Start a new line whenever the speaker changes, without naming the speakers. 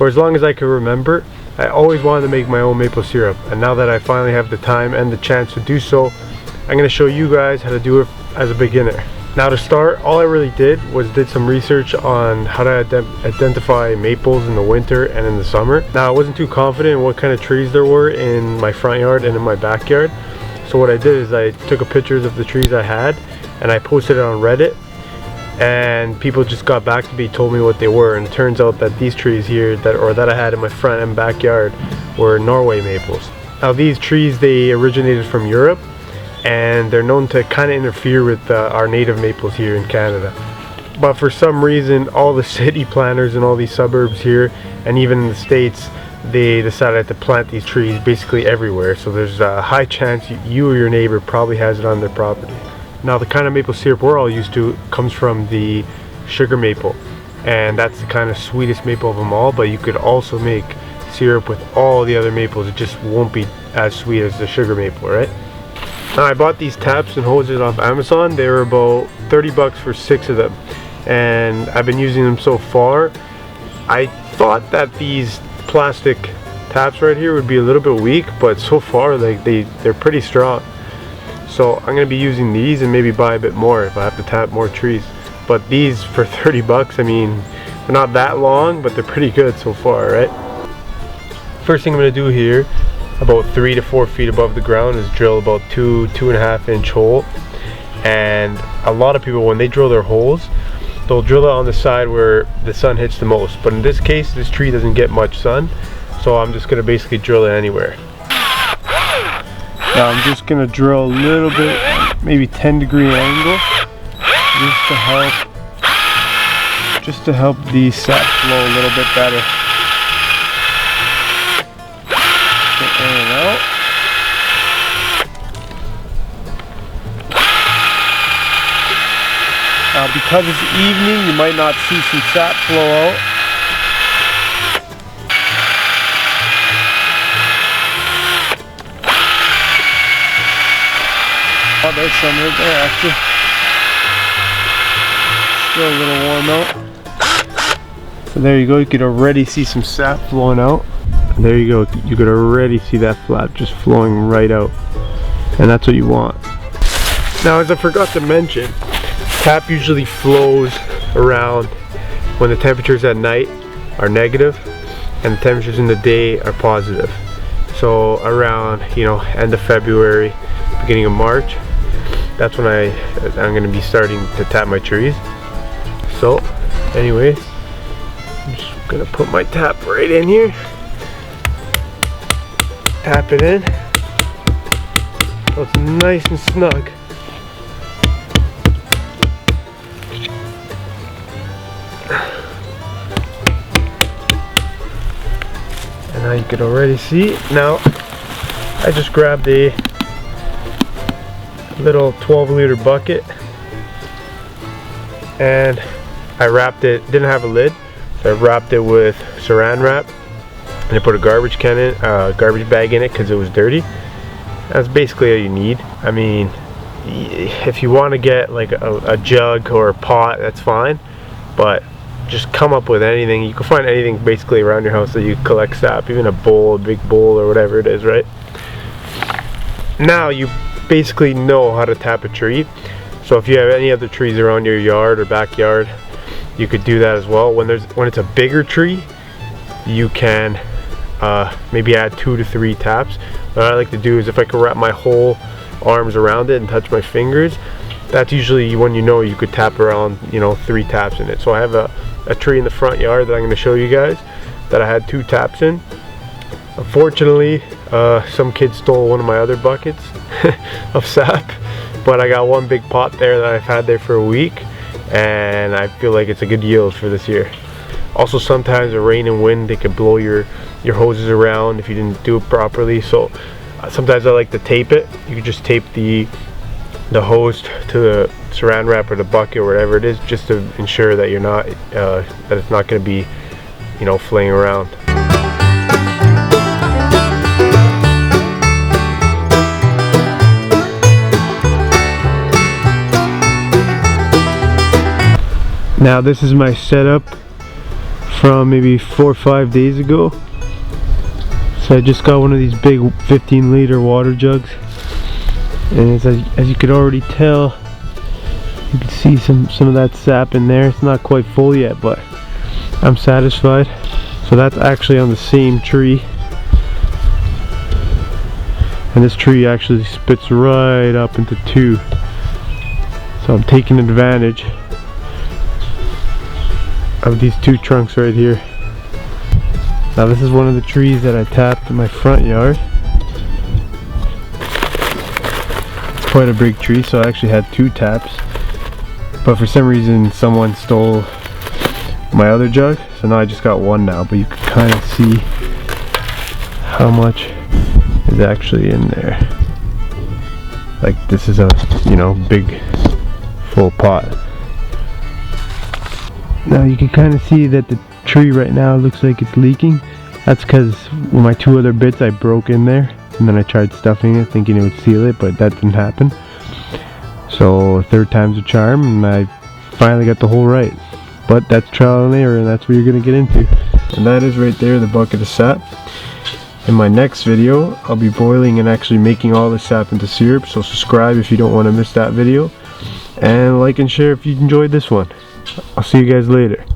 For as long as I can remember, I always wanted to make my own maple syrup, and now that I finally have the time and the chance to do so, I'm going to show you guys how to do it as a beginner. Now to start, all I really did was did some research on how to identify maples in the winter and in the summer. Now I wasn't too confident in what kind of trees there were in my front yard and in my backyard. So what I did is I took pictures of the trees I had and I posted it on Reddit, and people just got back to me, told me what they were, and it turns out that these trees here that I had in my front and backyard were Norway maples. Now these trees, they originated from Europe, and they're known to kind of interfere with our native maples here in Canada. But for some reason, all the city planners in all these suburbs here, and even in the States, they decided to plant these trees basically everywhere. So there's a high chance you or your neighbor probably has it on their property. Now the kind of maple syrup we're all used to comes from the sugar maple, and that's the kind of sweetest maple of them all, but you could also make syrup with all the other maples. It just won't be as sweet as the sugar maple, right? Now I bought these taps and hoses off Amazon. They were about 30 bucks for 6 of them, and I've been using them so far. I thought that these plastic taps right here would be a little bit weak, but so far they're pretty strong. So I'm going to be using these and maybe buy a bit more if I have to tap more trees. But these for 30 bucks, I mean, they're not that long, but they're pretty good so far, right? First thing I'm going to do here, about 3 to 4 feet above the ground, is drill about 2.5 inch hole. And a lot of people, when they drill their holes, they'll drill it on the side where the sun hits the most. But in this case, this tree doesn't get much sun, so I'm just going to basically drill it anywhere. Now I'm just going to drill a little bit, maybe 10-degree angle, just to help the sap flow a little bit better. Get in and out. Now because it's evening, you might not see some sap flow out. Oh, there's some right there actually. Still a little warm out. So there you go, you could already see some sap flowing out. And there you go, you could already see that flap just flowing right out. And that's what you want. Now as I forgot to mention, tap usually flows around when the temperatures at night are negative and the temperatures in the day are positive. So around, end of February, beginning of March, that's when I'm going to be starting to tap my trees. So anyways, I'm just going to put my tap right in here, tap it in so it's nice and snug. And now you can already see, now I just grabbed a little 12-liter bucket and I wrapped it, didn't have a lid, so I wrapped it with saran wrap and I put a garbage bag in it because it was dirty. That's basically all you need. I mean, if you want to get like a jug or a pot, that's fine, but just come up with anything. You can find anything basically around your house that you collect sap, even a bowl, a big bowl or whatever it is, right? Now you basically know how to tap a tree. So if you have any other trees around your yard or backyard, you could do that as well. When it's a bigger tree, you can maybe add 2 to 3 taps. What I like to do is if I can wrap my whole arms around it and touch my fingers, that's usually when you could tap around 3 taps in it. So I have a tree in the front yard that I'm going to show you guys that I had 2 taps in. Unfortunately, some kid stole one of my other buckets of sap, but I got one big pot there that I've had there for a week, and I feel like it's a good yield for this year. Also, sometimes the rain and wind, they could blow your hoses around if you didn't do it properly. So sometimes I like to tape it. You can just tape the hose to the saran wrap or the bucket or whatever it is, just to ensure that you're not that it's not going to be flaying around. Now this is my setup from maybe 4 or 5 days ago. So I just got one of these big 15-liter water jugs, and as you could already tell, you can see some of that sap in there. It's not quite full yet, but I'm satisfied. So that's actually on the same tree, and this tree actually spits right up into 2. So I'm taking advantage of these 2 trunks right here. Now this is one of the trees that I tapped in my front yard. It's quite a big tree, so I actually had 2 taps. But for some reason someone stole my other jug, so now I just got 1 now, but you can kind of see how much is actually in there. Like, this is a, you know, big full pot. Now you can kind of see that the tree right now looks like it's leaking. That's because with my 2 other bits I broke in there, and then I tried stuffing it thinking it would seal it, but that didn't happen. So 3rd time's a charm, and I finally got the hole right. But that's trial and error, and that's what you're going to get into. And that is right there, the bucket of sap. In my next video, I'll be boiling and actually making all the sap into syrup, so subscribe if you don't want to miss that video. And like and share if you enjoyed this one. I'll see you guys later.